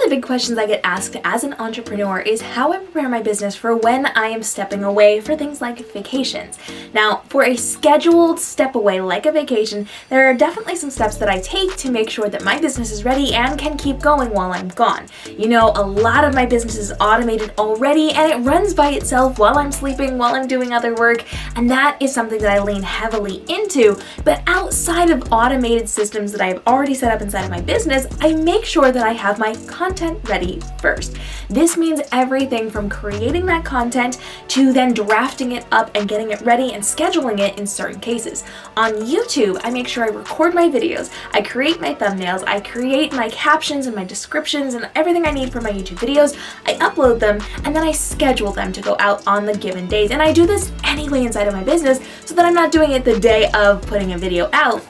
the big questions I get asked as an entrepreneur is how I prepare my business for when I am stepping away for things like vacations. Now, for a scheduled step away like a vacation, there are definitely some steps that I take to make sure that my business is ready and can keep going while I'm gone. You know, a lot of my business is automated already and it runs by itself while I'm sleeping, while I'm doing other work, and that is something that I lean heavily into. But outside of automated systems that I've already set up inside of my business, I make sure that I have my content ready first. This means everything from creating that content to then drafting it up and getting it ready and scheduling it in certain cases. On YouTube, I make sure I record my videos, I create my thumbnails, I create my captions and my descriptions and everything I need for my YouTube videos, I upload them, and then I schedule them to go out on the given days. And I do this anyway inside of my business so that I'm not doing it the day of putting a video out.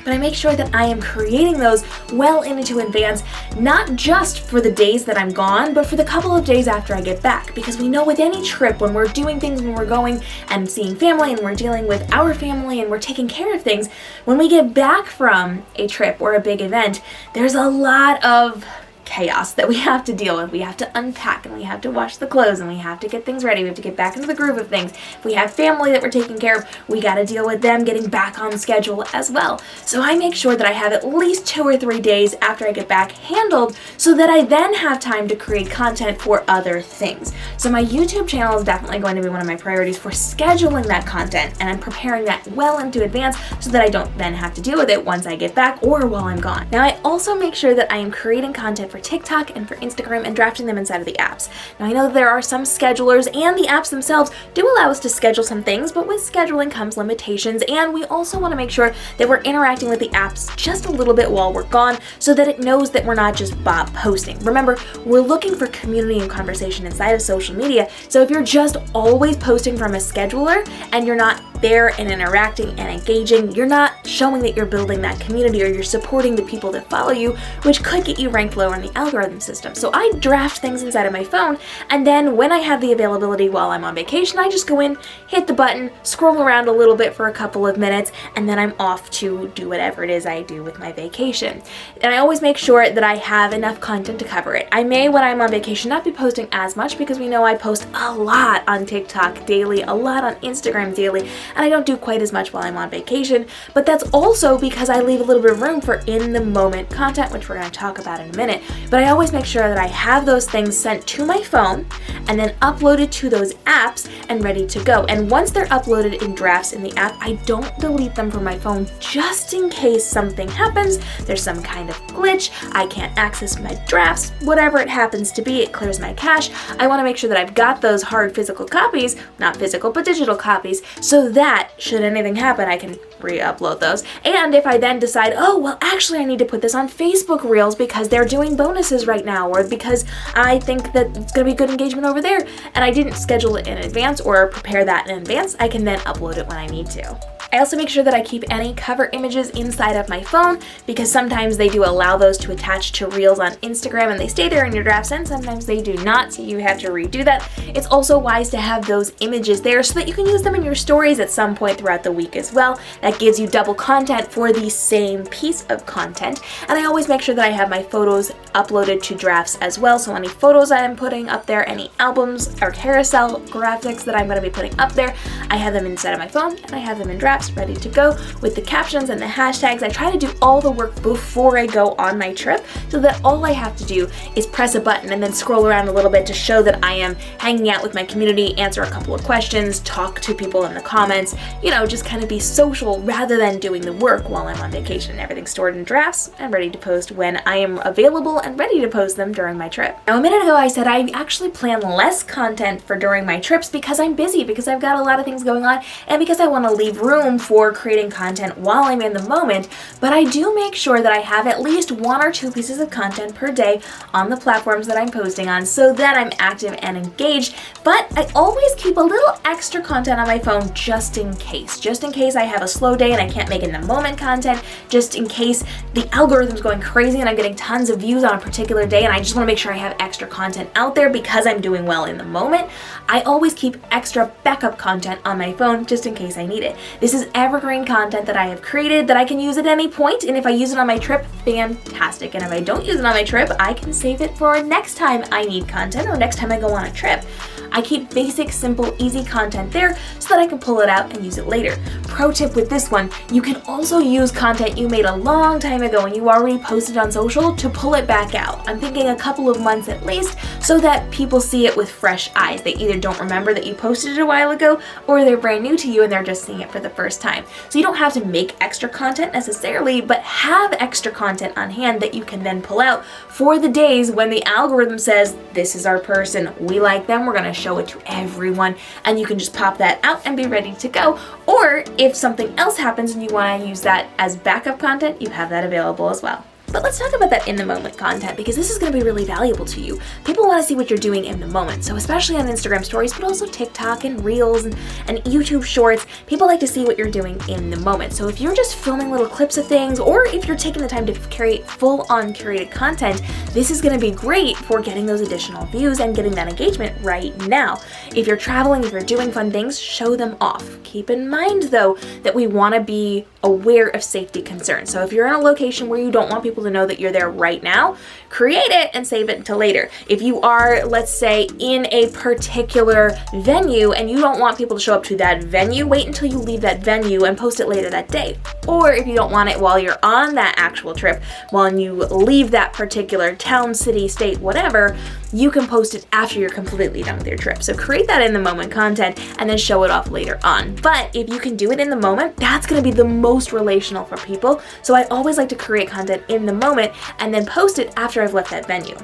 But I make sure that I am creating those well into advance, not just for the days that I'm gone, but for the couple of days after I get back. Because we know with any trip, when we're doing things, when we're going and seeing family and we're dealing with our family and we're taking care of things, when we get back from a trip or a big event, there's a lot of chaos that we have to deal with. We have to unpack and we have to wash the clothes and we have to get things ready. We have to get back into the groove of things. If we have family that we're taking care of, we got to deal with them getting back on schedule as well. So I make sure that I have at least 2 or 3 days after I get back handled so that I then have time to create content for other things. So my YouTube channel is definitely going to be one of my priorities for scheduling that content, and I'm preparing that well into advance so that I don't then have to deal with it once I get back or while I'm gone. Now I also make sure that I am creating content for TikTok and for Instagram and drafting them inside of the apps. Now I know that there are some schedulers and the apps themselves do allow us to schedule some things, but with scheduling comes limitations, and we also want to make sure that we're interacting with the apps just a little bit while we're gone so that it knows that we're not just bot posting. Remember, we're looking for community and conversation inside of social media, so if you're just always posting from a scheduler and you're not there and interacting and engaging, you're not showing that you're building that community or you're supporting the people that follow you, which could get you ranked lower in the algorithm system. So I draft things inside of my phone, and then when I have the availability while I'm on vacation, I just go in, hit the button, scroll around a little bit for a couple of minutes, and then I'm off to do whatever it is I do with my vacation. And I always make sure that I have enough content to cover it. I may, when I'm on vacation, not be posting as much because we know I post a lot on TikTok daily, a lot on Instagram daily, and I don't do quite as much while I'm on vacation, but that's also because I leave a little bit of room for in-the-moment content, which we're going to talk about in a minute. But I always make sure that I have those things sent to my phone and then uploaded to those apps and ready to go. And once they're uploaded in drafts in the app, I don't delete them from my phone just in case something happens, there's some kind of glitch, I can't access my drafts, whatever it happens to be, it clears my cache. I want to make sure that I've got those hard physical copies, not physical, but digital copies, so that should anything happen, I can re-upload those. And if I then decide, oh, well, actually I need to put this on Facebook Reels because they're doing bonuses right now, or because I think that it's going to be good engagement over there, and I didn't schedule it in advance or prepare that in advance, I can then upload it when I need to. I also make sure that I keep any cover images inside of my phone because sometimes they do allow those to attach to Reels on Instagram and they stay there in your drafts, and sometimes they do not, so you have to redo that. It's also wise to have those images there so that you can use them in your stories at some point throughout the week as well. That gives you double content for the same piece of content. And I always make sure that I have my photos uploaded to drafts as well, so any photos that I'm putting up there, any albums or carousel graphics that I'm going to be putting up there, I have them inside of my phone and I have them in drafts ready to go with the captions and the hashtags. I try to do all the work before I go on my trip so that all I have to do is press a button and then scroll around a little bit to show that I am hanging out with my community, answer a couple of questions, talk to people in the comments, you know, just kind of be social rather than doing the work while I'm on vacation. Everything's stored in drafts and ready to post when I am available and ready to post them during my trip. Now, a minute ago I said I actually plan less content for during my trips because I'm busy, because I've got a lot of things going on, and because I want to leave room for creating content while I'm in the moment, but I do make sure that I have at least 1 or 2 pieces of content per day on the platforms that I'm posting on so that I'm active and engaged. But I always keep a little extra content on my phone just in case I have a slow day and I can't make in the moment content, just in case the algorithm's going crazy and I'm getting tons of views on a particular day and I just want to make sure I have extra content out there because I'm doing well in the moment. I always keep extra backup content on my phone just in case I need it. This is evergreen content that I have created that I can use at any point, and if I use it on my trip, fantastic. And if I don't use it on my trip, I can save it for next time I need content or next time I go on a trip. I keep basic, simple, easy content there so that I can pull it out and use it later. Pro tip with this one, you can also use content you made a long time ago and you already posted on social to pull it back out. I'm thinking a couple of months at least, so that people see it with fresh eyes. They either don't remember that you posted it a while ago, or they're brand new to you and they're just seeing it for the first time. So you don't have to make extra content necessarily, but have extra content on hand that you can then pull out for the days when the algorithm says, this is our person, we like them, we're gonna show it to everyone, and you can just pop that out and be ready to go. Or if something else happens and you want to use that as backup content, you have that available as well. But let's talk about that in the moment content, because this is going to be really valuable to you. People want to see what you're doing in the moment. So especially on Instagram stories, but also TikTok and Reels and YouTube shorts, people like to see what you're doing in the moment. So if you're just filming little clips of things, or if you're taking the time to create full-on curated content, this is going to be great for getting those additional views and getting that engagement right now. If you're traveling, if you're doing fun things, show them off. Keep in mind though that we want to be aware of safety concerns. So if you're in a location where you don't want people to know that you're there right now, create it and save it until later. If you are, let's say, in a particular venue and you don't want people to show up to that venue, wait until you leave that venue and post it later that day. Or if you don't want it while you're on that actual trip, when you leave that particular town, city, state, whatever, you can post it after you're completely done with your trip. So create that in the moment content and then show it off later on. But if you can do it in the moment, that's going to be the most relational for people. So I always like to create content in the moment and then post it after I've left that venue.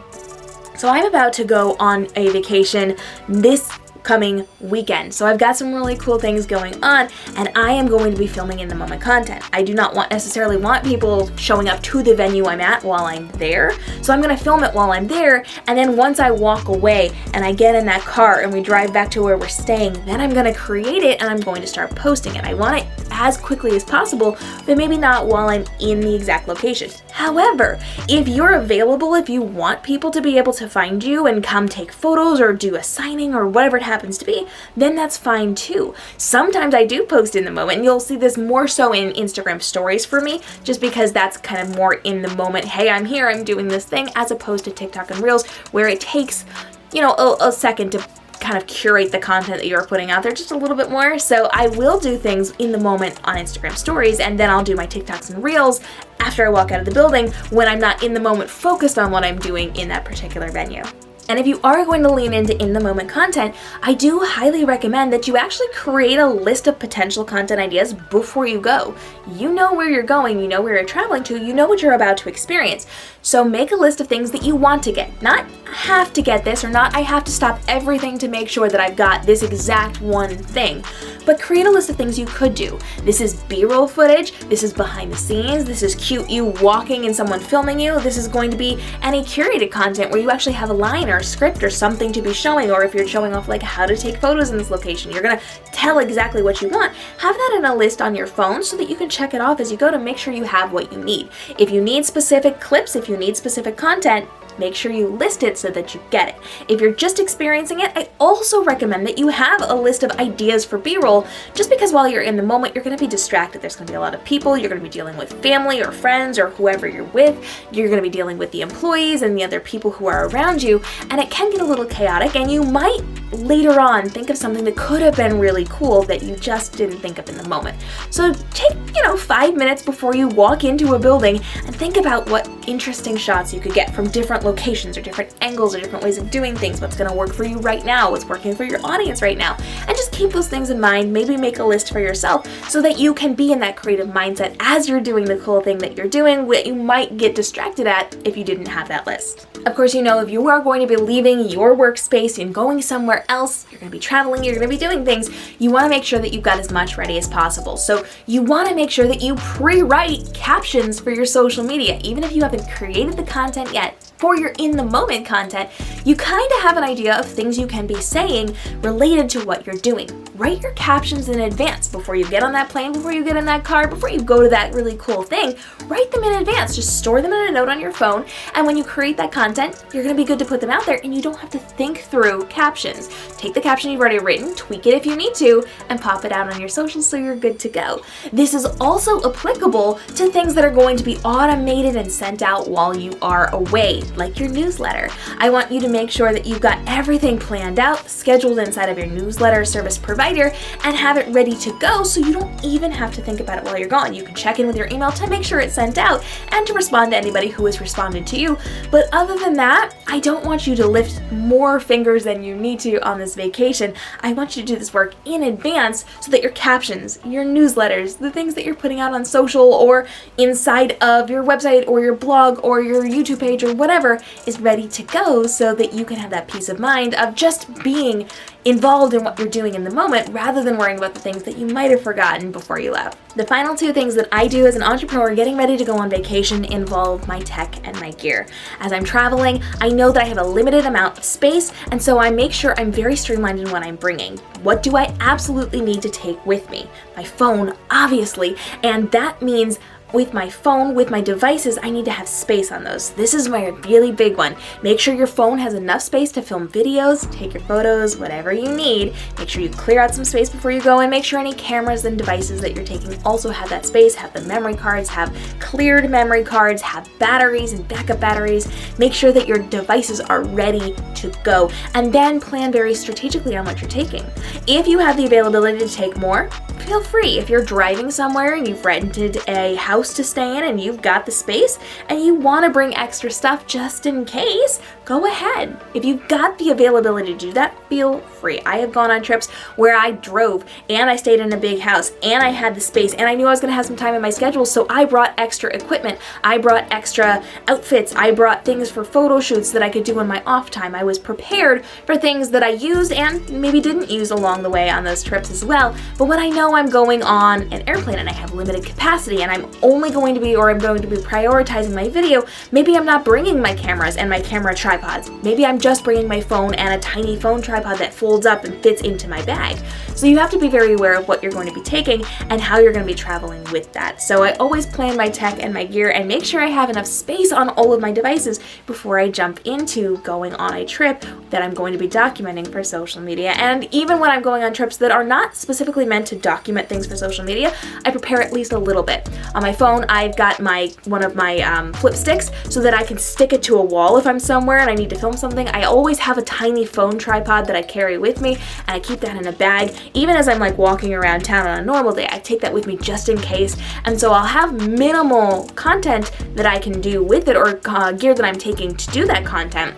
So I'm about to go on a vacation this coming weekend. So I've got some really cool things going on, and I am going to be filming in the moment content. I do not necessarily want people showing up to the venue I'm at while I'm there. So I'm going to film it while I'm there, and then once I walk away and I get in that car and we drive back to where we're staying, then I'm going to create it and I'm going to start posting it. I want it as quickly as possible, but maybe not while I'm in the exact location. However, if you're available, if you want people to be able to find you and come take photos or do a signing or whatever it happens to be, then that's fine too. Sometimes I do post in the moment, and you'll see this more so in Instagram stories for me, just because that's kind of more in the moment. Hey, I'm here, I'm doing this thing, as opposed to TikTok and Reels, where it takes, a second to kind of curate the content that you're putting out there just a little bit more. So I will do things in the moment on Instagram stories, and then I'll do my TikToks and Reels after I walk out of the building when I'm not in the moment focused on what I'm doing in that particular venue. And if you are going to lean into in-the-moment content, I do highly recommend that you actually create a list of potential content ideas before you go. You know where you're going, you know where you're traveling to, you know what you're about to experience. So make a list of things that you want to get. Not have to get this, or not I have to stop everything to make sure that I've got this exact one thing. But create a list of things you could do. This is B-roll footage, this is behind the scenes, this is cute you walking and someone filming you, this is going to be any curated content where you actually have a line or a script or something to be showing, or if you're showing off like how to take photos in this location, you're gonna tell exactly what you want. Have that in a list on your phone so that you can check it off as you go to make sure you have what you need. If you need specific clips, if you need specific content, make sure you list it so that you get it. If you're just experiencing it, I also recommend that you have a list of ideas for B-roll, just because while you're in the moment, you're going to be distracted. There's going to be a lot of people. You're going to be dealing with family or friends or whoever you're with. You're going to be dealing with the employees and the other people who are around you, and it can get a little chaotic, and you might later on think of something that could have been really cool that you just didn't think of in the moment. So take, 5 minutes before you walk into a building and think about what interesting shots you could get from different locations or different angles or different ways of doing things, what's going to work for you right now, what's working for your audience right now, and just keep those things in mind. Maybe make a list for yourself so that you can be in that creative mindset as you're doing the cool thing that you're doing, what you might get distracted at if you didn't have that list. Of course, if you are going to be leaving your workspace and going somewhere else, you're going to be traveling, you're going to be doing things, you want to make sure that you've got as much ready as possible. So you want to make sure that you pre-write captions for your social media. Even if you haven't created the content yet, for your in-the-moment content, you kind of have an idea of things you can be saying related to what you're doing. write your captions in advance before you get on that plane, before you get in that car, before you go to that really cool thing. Write them in advance. Just store them in a note on your phone, and when you create that content, you're going to be good to put them out there, and you don't have to think through captions. Take the caption you've already written, tweak it if you need to, and pop it out on your socials so you're good to go. This is also applicable to things that are going to be automated and sent out while you are away, like your newsletter. I want you to make sure that you've got everything planned out, scheduled inside of your newsletter service provider, and have it ready to go so you don't even have to think about it while you're gone. You can check in with your email to make sure it's sent out and to respond to anybody who has responded to you. But other than that, I don't want you to lift more fingers than you need to on this vacation. I want you to do this work in advance so that your captions, your newsletters, the things that you're putting out on social or inside of your website or your blog or your YouTube page or whatever is ready to go so that you can have that peace of mind of just being involved in what you're doing in the moment rather than worrying about the things that you might have forgotten before you left. The final two things that I do as an entrepreneur getting ready to go on vacation involve my tech and my gear. As I'm traveling, I know that I have a limited amount of space, and so I make sure I'm very streamlined in what I'm bringing. What do I absolutely need to take with me? My phone, obviously, and that means with my phone, with my devices, I need to have space on those. This is my really big one. Make sure your phone has enough space to film videos, take your photos, whatever you need. Make sure you clear out some space before you go, and make sure any cameras and devices that you're taking also have that space, have the memory cards, have cleared memory cards, have batteries and backup batteries. Make sure that your devices are ready to go, and then plan very strategically on what you're taking. If you have the availability to take more, feel free. If you're driving somewhere and you've rented a house to stay in and you've got the space and you want to bring extra stuff just in case, go ahead. If you've got the availability to do that, feel free. I have gone on trips where I drove and I stayed in a big house and I had the space and I knew I was going to have some time in my schedule, so I brought extra equipment. I brought extra outfits. I brought things for photo shoots that I could do in my off time. I was prepared for things that I used and maybe didn't use along the way on those trips as well. But when I know I'm going on an airplane and I have limited capacity and I'm only going to be prioritizing my video, maybe I'm not bringing my cameras and my camera tripods. Maybe I'm just bringing my phone and a tiny phone tripod that folds up and fits into my bag. So you have to be very aware of what you're going to be taking and how you're going to be traveling with that. So I always plan my tech and my gear and make sure I have enough space on all of my devices before I jump into going on a trip that I'm going to be documenting for social media. And even when I'm going on trips that are not specifically meant to document things for social media, I prepare at least a little bit. On my phone, I've got one of my flip sticks so that I can stick it to a wall if I'm somewhere and I need to film something. I always have a tiny phone tripod that I carry with me, and I keep that in a bag. Even as I'm like walking around town on a normal day, I take that with me just in case. And so I'll have minimal content that I can do with it, or gear that I'm taking to do that content.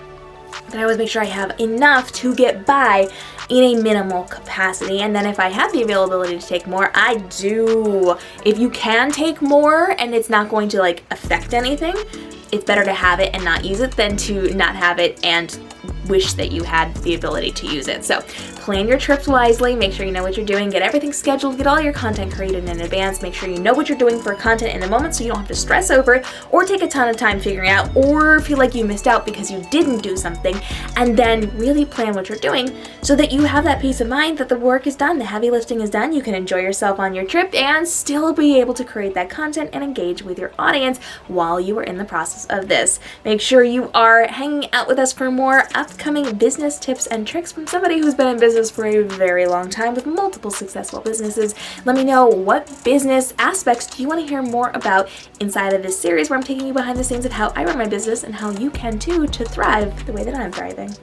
But I always make sure I have enough to get by in a minimal capacity. And then if I have the availability to take more, I do. If you can take more and it's not going to like affect anything, it's better to have it and not use it than to not have it and wish that you had the ability to use it. So plan your trips wisely, make sure you know what you're doing, get everything scheduled, get all your content created in advance, make sure you know what you're doing for content in the moment so you don't have to stress over it or take a ton of time figuring out or feel like you missed out because you didn't do something, and then really plan what you're doing so that you have that peace of mind that the work is done, the heavy lifting is done, you can enjoy yourself on your trip and still be able to create that content and engage with your audience while you are in the process of this. Make sure you are hanging out with us for more upcoming business tips and tricks from somebody who's been in business for a very long time with multiple successful businesses. Let me know, what business aspects do you want to hear more about inside of this series where I'm taking you behind the scenes of how I run my business and how you can too to thrive the way that I'm thriving.